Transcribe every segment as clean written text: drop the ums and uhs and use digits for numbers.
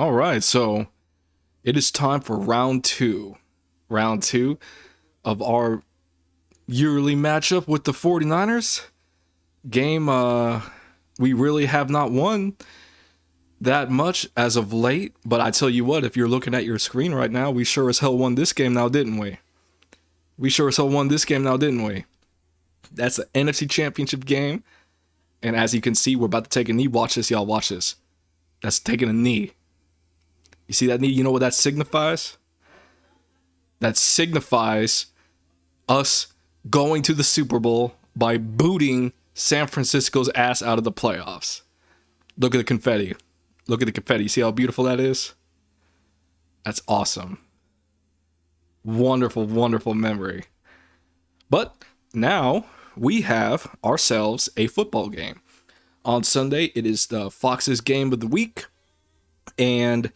All right, so it is time for round two. Round two of our yearly matchup with the 49ers. Game we really have not won that much as of late, but I tell you what, if you're looking at your screen right now, we sure as hell won this game now, didn't we? We sure as hell won this game now, didn't we? That's the NFC Championship game, and as you can see, we're about to take a knee. Watch this, y'all, watch this. That's taking a knee. You see that knee? You know what that signifies? That signifies us going to the Super Bowl by booting San Francisco's ass out of the playoffs. Look at the confetti. Look at the confetti. See how beautiful that is? That's awesome. Wonderful, wonderful memory. But now we have ourselves a football game. On Sunday, it is the Fox's game of the week. And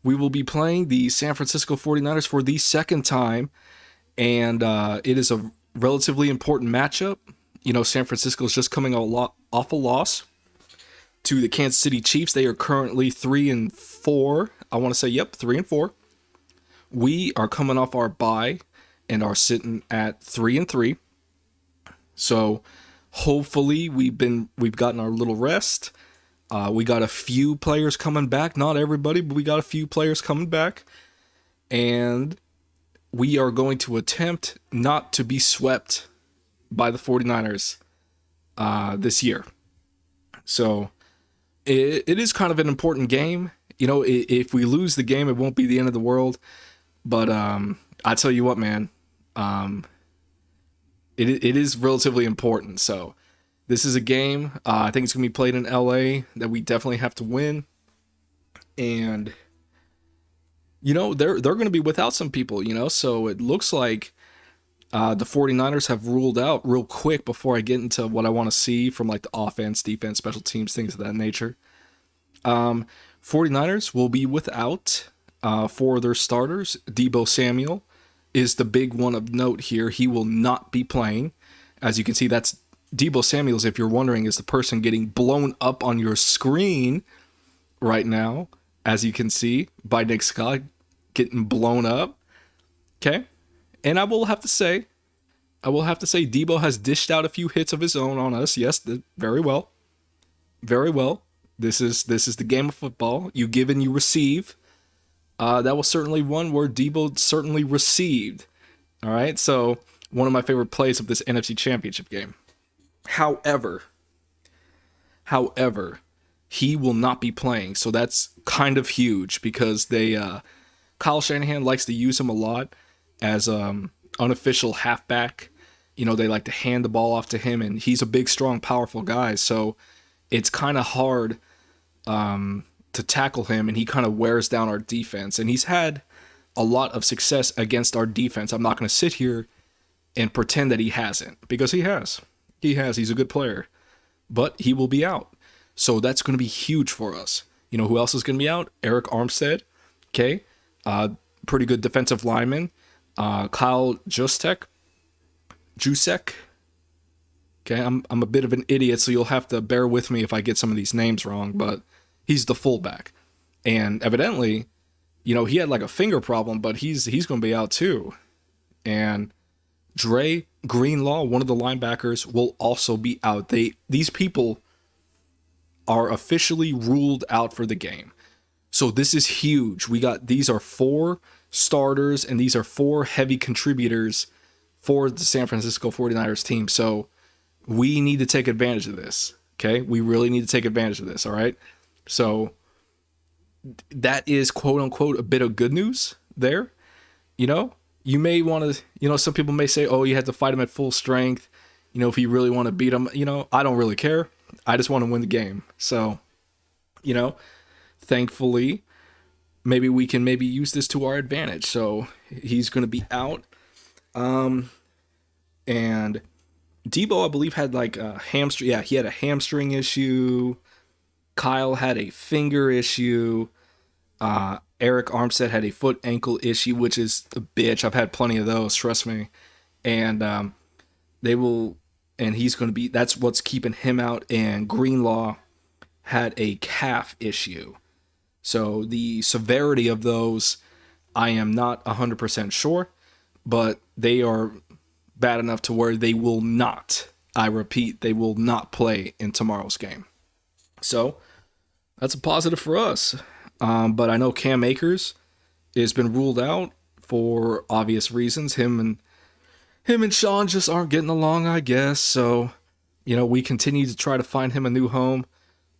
we will be playing the San Francisco 49ers for the second time. And it is a relatively important matchup. You know, San Francisco is just coming off a loss to the Kansas City Chiefs. They are currently 3-4. I want to say, yep, 3-4. We are coming off our bye and are sitting at 3-3. So hopefully we've gotten our little rest. We got a few players coming back. Not everybody, but we got a few players coming back. And we are going to attempt not to be swept by the 49ers this year. So it is kind of an important game. You know, if we lose the game, it won't be the end of the world. But I tell you what, man, it is relatively important. So this is a game. I think it's going to be played in LA that we definitely have to win. And, you know, they're going to be without some people, you know, so it looks like the 49ers have ruled out real quick before I get into what I want to see from like the offense, defense, special teams, things of that nature. 49ers will be without for their starters. Deebo Samuel is the big one of note here. He will not be playing. As you can see, that's Deebo Samuel's, if you're wondering, is the person getting blown up on your screen right now, as you can see, by Nick Scott getting blown up. Okay? And I will have to say, Deebo has dished out a few hits of his own on us. Yes, very well. Very well. This is the game of football. You give and you receive. That was certainly one where Deebo certainly received. All right, so one of my favorite plays of this NFC Championship game. However, he will not be playing, so that's kind of huge because Kyle Shanahan likes to use him a lot as unofficial halfback. You know, they like to hand the ball off to him, and he's a big, strong, powerful guy, so it's kind of hard to tackle him, and he kind of wears down our defense. And he's had a lot of success against our defense. I'm not going to sit here and pretend that he hasn't, because he has. He's a good player, but he will be out. So that's going to be huge for us. You know who else is going to be out? Eric Armstead. Okay. Pretty good defensive lineman. Kyle Jusek. Okay, I'm a bit of an idiot, so you'll have to bear with me if I get some of these names wrong, but he's the fullback. And evidently, you know, he had like a finger problem, but he's going to be out too. And Dre Greenlaw, one of the linebackers, will also be out. These people are officially ruled out for the game. So this is huge. These are 4 starters, and these are 4 heavy contributors for the San Francisco 49ers team. So we need to take advantage of this. Okay? We really need to take advantage of this, all right? So that is, quote unquote, a bit of good news there. You know, you may want to, you know, some people may say, oh, you had to fight him at full strength. You know, if you really want to beat him, you know, I don't really care. I just want to win the game. So, you know, thankfully, maybe we can use this to our advantage. So he's going to be out. And Deebo, I believe, had like a hamstring. Yeah, he had a hamstring issue. Kyle had a finger issue. Eric Armstead had a foot ankle issue, which is a bitch. I've had plenty of those, trust me. And he's going to be, that's what's keeping him out. And Greenlaw had a calf issue. So the severity of those, I am not 100% sure, but they are bad enough to where they will not, I repeat, they will not play in tomorrow's game. So that's a positive for us. But I know Cam Akers has been ruled out for obvious reasons. Him and Sean just aren't getting along, I guess. So, we continue to try to find him a new home.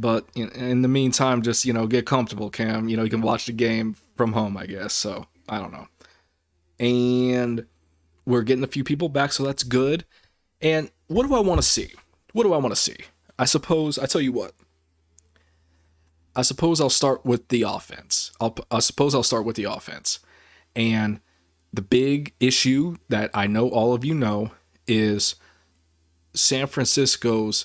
But in the meantime, just, get comfortable, Cam. You can watch the game from home, I guess. So, I don't know. And we're getting a few people back, so that's good. And what do I want to see? What do I want to see? I tell you what. I suppose I'll start with the offense. I suppose I'll start with the offense. And the big issue that I know all of you know is San Francisco's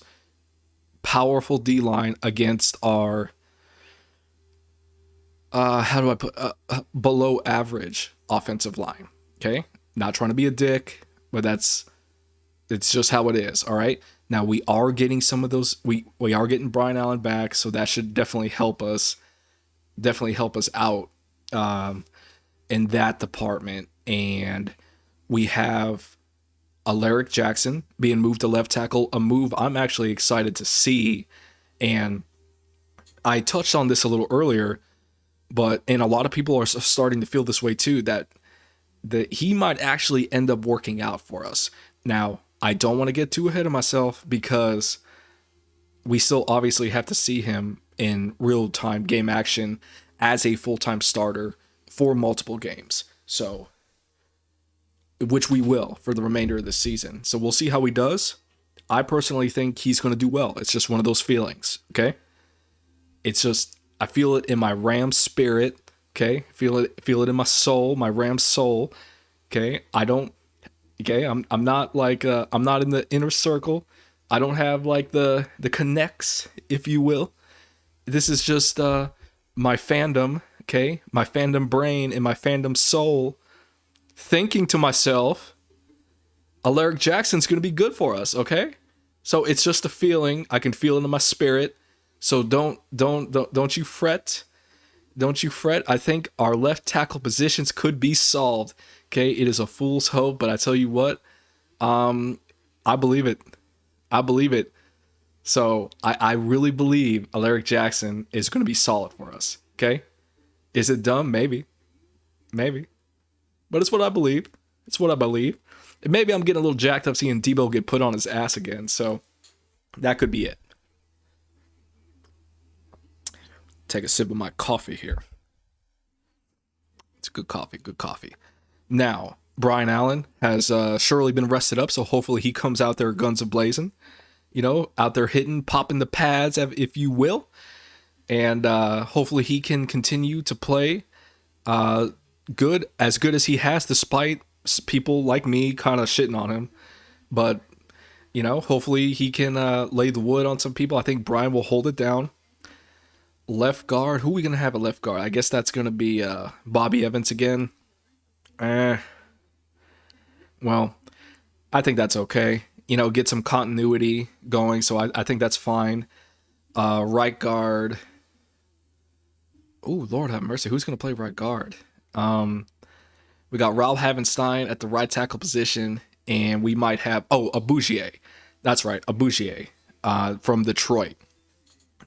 powerful D line against our how do I put below average offensive line. Okay, not trying to be a dick, but it's just how it is. All right. Now we are getting some of those. We are getting Brian Allen back, so that should definitely help us. Definitely help us out in that department. And we have Alaric Jackson being moved to left tackle, a move I'm actually excited to see. And I touched on this a little earlier, and a lot of people are starting to feel this way too, that he might actually end up working out for us. Now, I don't want to get too ahead of myself because we still obviously have to see him in real-time game action as a full-time starter for multiple games. So, which we will for the remainder of the season. So we'll see how he does. I personally think he's going to do well. It's just one of those feelings, okay? It's just, I feel it in my Rams spirit, okay? Feel it in my soul, my Rams soul, okay? I'm not like, I'm not in the inner circle. I don't have like the connects, if you will. This is just my fandom, okay? My fandom brain and my fandom soul thinking to myself, Alaric Jackson's going to be good for us, okay? So it's just a feeling. I can feel it in my spirit. So don't you fret. Don't you fret. I think our left tackle positions could be solved. Okay, it is a fool's hope, but I tell you what, I believe it. I believe it. So I really believe Alaric Jackson is going to be solid for us. Okay, is it dumb? Maybe, but it's what I believe. It's what I believe. And maybe I'm getting a little jacked up seeing Debo get put on his ass again. So that could be it. Take a sip of my coffee here. It's good coffee, good coffee. Now, Brian Allen has surely been rested up, so hopefully he comes out there guns a-blazing. Out there hitting, popping the pads, if you will. And hopefully he can continue to play good as he has, despite people like me kind of shitting on him. But, hopefully he can lay the wood on some people. I think Brian will hold it down. Left guard, who are we going to have at left guard? I guess that's going to be Bobby Evans again. Well, I think that's okay. Get some continuity going, so I think that's fine. Right guard. Oh, Lord have mercy. Who's going to play right guard? We got Rob Havenstein at the right tackle position, and we might have... Oh, Abugier. That's right, Abugier from Detroit.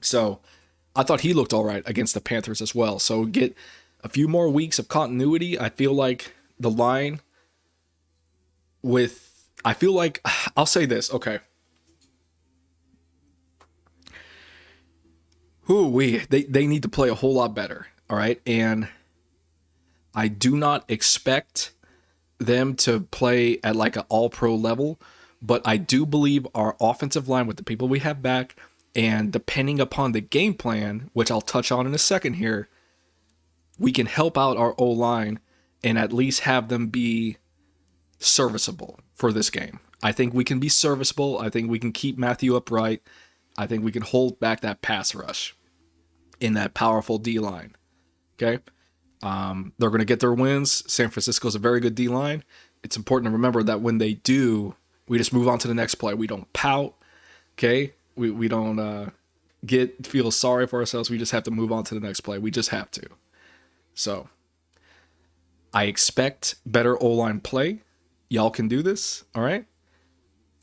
So I thought he looked all right against the Panthers as well. So get a few more weeks of continuity. I feel like the line I'll say this, okay. They need to play a whole lot better, all right? And I do not expect them to play at like an all-pro level, but I do believe our offensive line with the people we have back, and depending upon the game plan, which I'll touch on in a second here, we can help out our O-line and at least have them be serviceable for this game. I think we can be serviceable. I think we can keep Matthew upright. I think we can hold back that pass rush in that powerful D-line. Okay? They're going to get their wins. San Francisco's a very good D-line. It's important to remember that when they do, we just move on to the next play. We don't pout. Okay? We don't get feel sorry for ourselves. We just have to move on to the next play. We just have to. So I expect better O-line play. Y'all can do this, all right?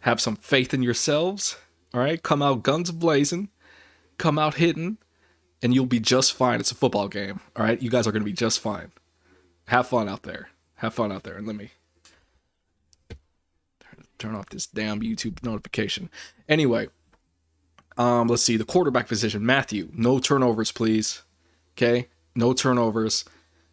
Have some faith in yourselves, all right? Come out guns blazing, come out hitting, and you'll be just fine. It's a football game, all right? You guys are going to be just fine. Have fun out there. Have fun out there. And let me turn off this damn YouTube notification. Anyway, let's see. The quarterback position, Matthew. No turnovers, please. Okay? No turnovers.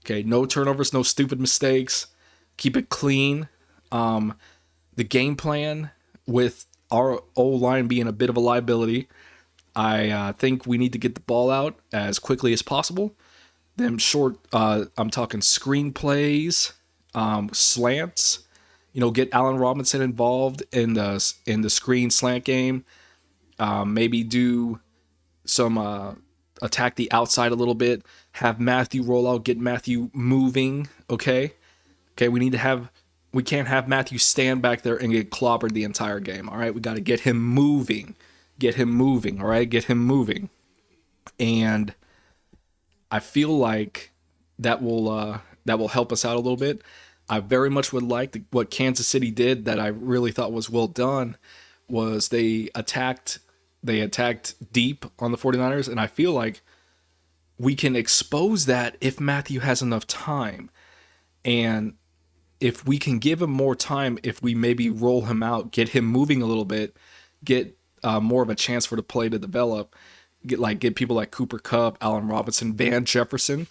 Okay? No turnovers, no stupid mistakes. Keep it clean. The game plan with our O-line being a bit of a liability, I think we need to get the ball out as quickly as possible. Them short, I'm talking screen plays, slants. Get Allen Robinson involved in the screen slant game. Maybe do some attack the outside a little bit. Have Matthew roll out, get Matthew moving. Okay, we can't have Matthew stand back there and get clobbered the entire game. All right, we got to get him moving. All right, get him moving, and I feel like that will help us out a little bit. I very much would like what Kansas City did that I really thought was well done was they attacked deep on the 49ers, and I feel like we can expose that if Matthew has enough time. And if we can give him more time, if we maybe roll him out, get him moving a little bit, get more of a chance for the play to develop, get people like Cooper Kupp, Allen Robinson, Van Jefferson,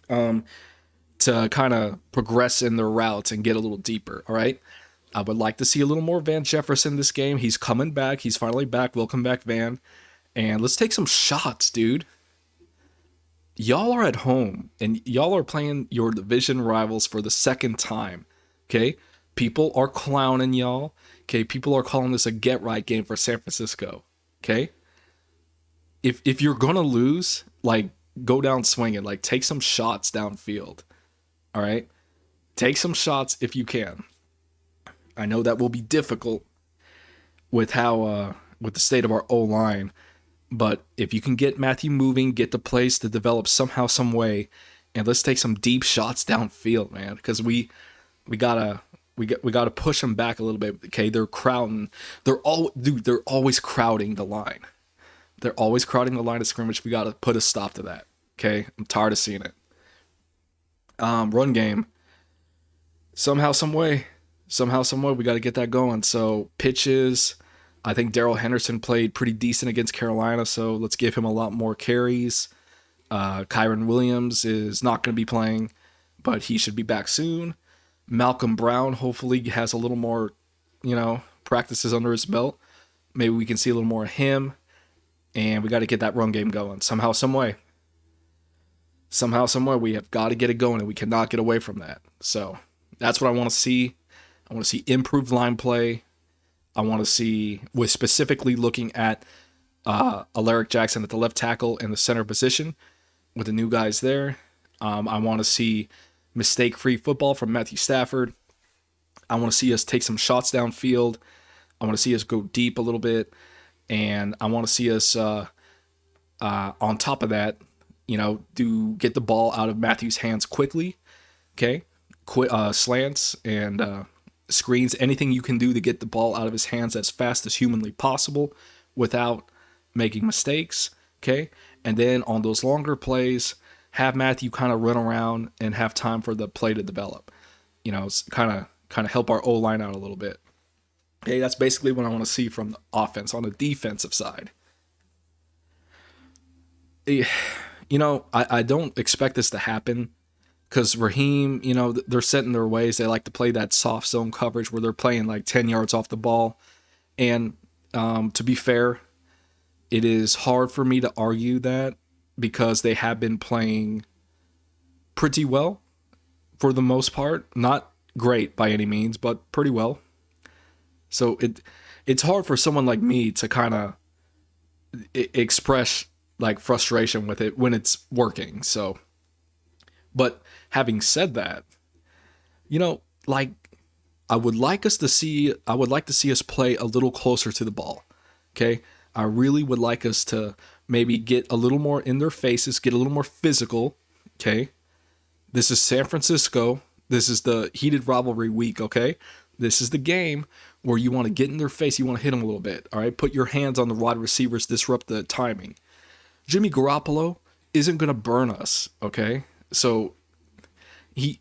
to kind of progress in their routes and get a little deeper. All right. I would like to see a little more Van Jefferson this game. He's coming back. He's finally back. Welcome back, Van. And let's take some shots, dude. Y'all are at home and y'all are playing your division rivals for the second time. Okay. People are clowning y'all. Okay. People are calling this a get right game for San Francisco. Okay. If you're going to lose, like, go down swinging, like, take some shots downfield. All right. Take some shots if you can. I know that will be difficult with with the state of our O-line, but if you can get Matthew moving, get the plays to develop somehow, some way, and let's take some deep shots downfield, man, because we gotta push them back a little bit. Okay, they're crowding. They're always crowding the line. They're always crowding the line of scrimmage. We gotta put a stop to that. Okay, I'm tired of seeing it. Run game. Somehow, some way, we got to get that going. So pitches, I think Darrell Henderson played pretty decent against Carolina, so let's give him a lot more carries. Kyron Williams is not going to be playing, but he should be back soon. Malcolm Brown hopefully has a little more, practices under his belt. Maybe we can see a little more of him, and we got to get that run game going somehow, some way. Somehow, some way, we have got to get it going, and we cannot get away from that. So that's what I want to see. I want to see improved line play. I want to see, with specifically looking at Alaric Jackson at the left tackle and the center position with the new guys there. I want to see mistake-free football from Matthew Stafford. I want to see us take some shots downfield. I want to see us go deep a little bit. And I want to see us, on top of that, get the ball out of Matthew's hands quickly. Okay? Slants and screens, anything you can do to get the ball out of his hands as fast as humanly possible without making mistakes. Okay? And then on those longer plays, have Matthew kind of run around and have time for the play to develop. Kind of help our O-line out a little bit. Okay, that's basically what I want to see from the offense on the defensive side. I don't expect this to happen because Raheem, they're set in their ways. They like to play that soft zone coverage where they're playing like 10 yards off the ball. And to be fair, it is hard for me to argue that because they have been playing pretty well for the most part. Not great by any means, but pretty well. So it's hard for someone like me to kind of express like frustration with it when it's working. So, but having said that, I would like to see us play a little closer to the ball. Okay. I really would like us to maybe get a little more in their faces, get a little more physical. Okay. This is San Francisco. This is the heated rivalry week. Okay. This is the game where you want to get in their face. You want to hit them a little bit. All right. Put your hands on the wide receivers, disrupt the timing. Jimmy Garoppolo isn't going to burn us. Okay. So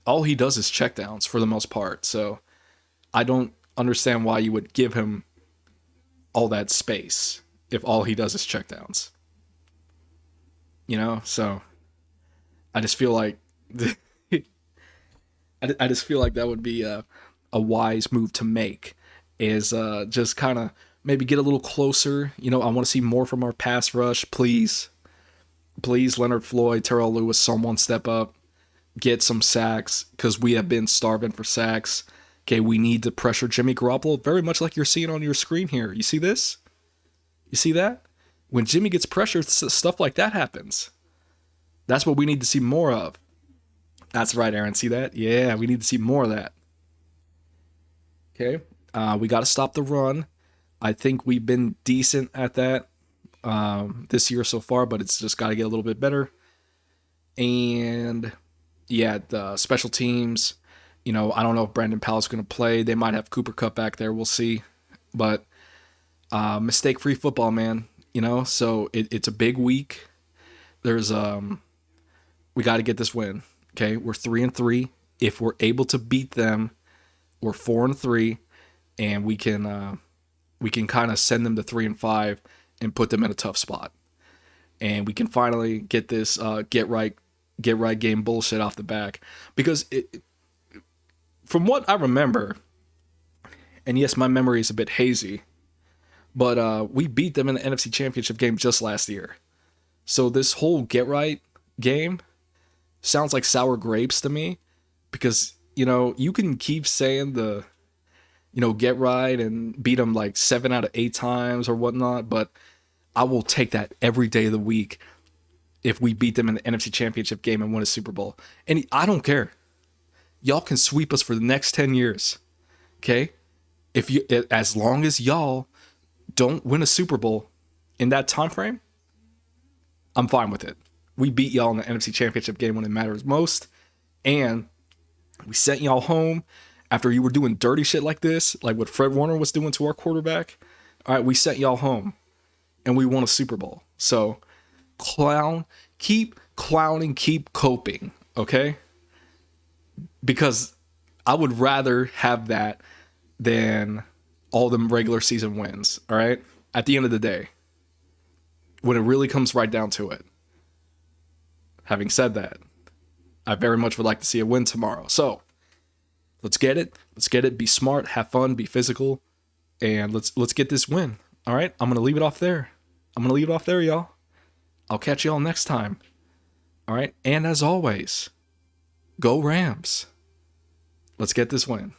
all he does is checkdowns for the most part. So I don't understand why you would give him all that space if all he does is checkdowns. So I just feel like I just feel like that would be a wise move to make. Is just kind of maybe get a little closer. I want to see more from our pass rush, please. Please, Leonard Floyd, Terrell Lewis, someone step up, get some sacks, because we have been starving for sacks. Okay, we need to pressure Jimmy Garoppolo, very much like you're seeing on your screen here. You see this? You see that? When Jimmy gets pressured, stuff like that happens. That's what we need to see more of. That's right, Aaron. See that? Yeah, we need to see more of that. Okay, we got to stop the run. I think we've been decent at that this year so far, but it's just got to get a little bit better. And yeah, the special teams. I don't know if Brandon Powell's going to play. They might have Cooper Kupp back there. We'll see. But mistake-free football, man. So it's a big week. There's we got to get this win. Okay, we're 3-3. If we're able to beat them, we're 4-3, and we can kind of send them to 3-5 and put them in a tough spot. And we can finally get this get right game bullshit off the back, because from what I remember, and yes, my memory is a bit hazy, but we beat them in the NFC Championship game just last year. So this whole get right game sounds like sour grapes to me, because you can keep saying the get right and beat them like 7 out of 8 times or whatnot, but I will take that every day of the week if we beat them in the NFC Championship game and win a Super Bowl. And I don't care. Y'all can sweep us for the next 10 years. Okay? As long as y'all don't win a Super Bowl in that time frame, I'm fine with it. We beat y'all in the NFC Championship game when it matters most, and we sent y'all home after you were doing dirty shit like this, like what Fred Warner was doing to our quarterback. All right, we sent y'all home, and we won a Super Bowl. So, keep clowning, keep coping, okay? Because I would rather have that than all them regular season wins, all right? At the end of the day, when it really comes right down to it. Having said that, I very much would like to see a win tomorrow. So, let's get it. Let's get it. Be smart, have fun, be physical, and let's get this win. All right? I'm going to leave it off there. Y'all. I'll catch y'all next time. All right? And as always, go Rams. Let's get this win.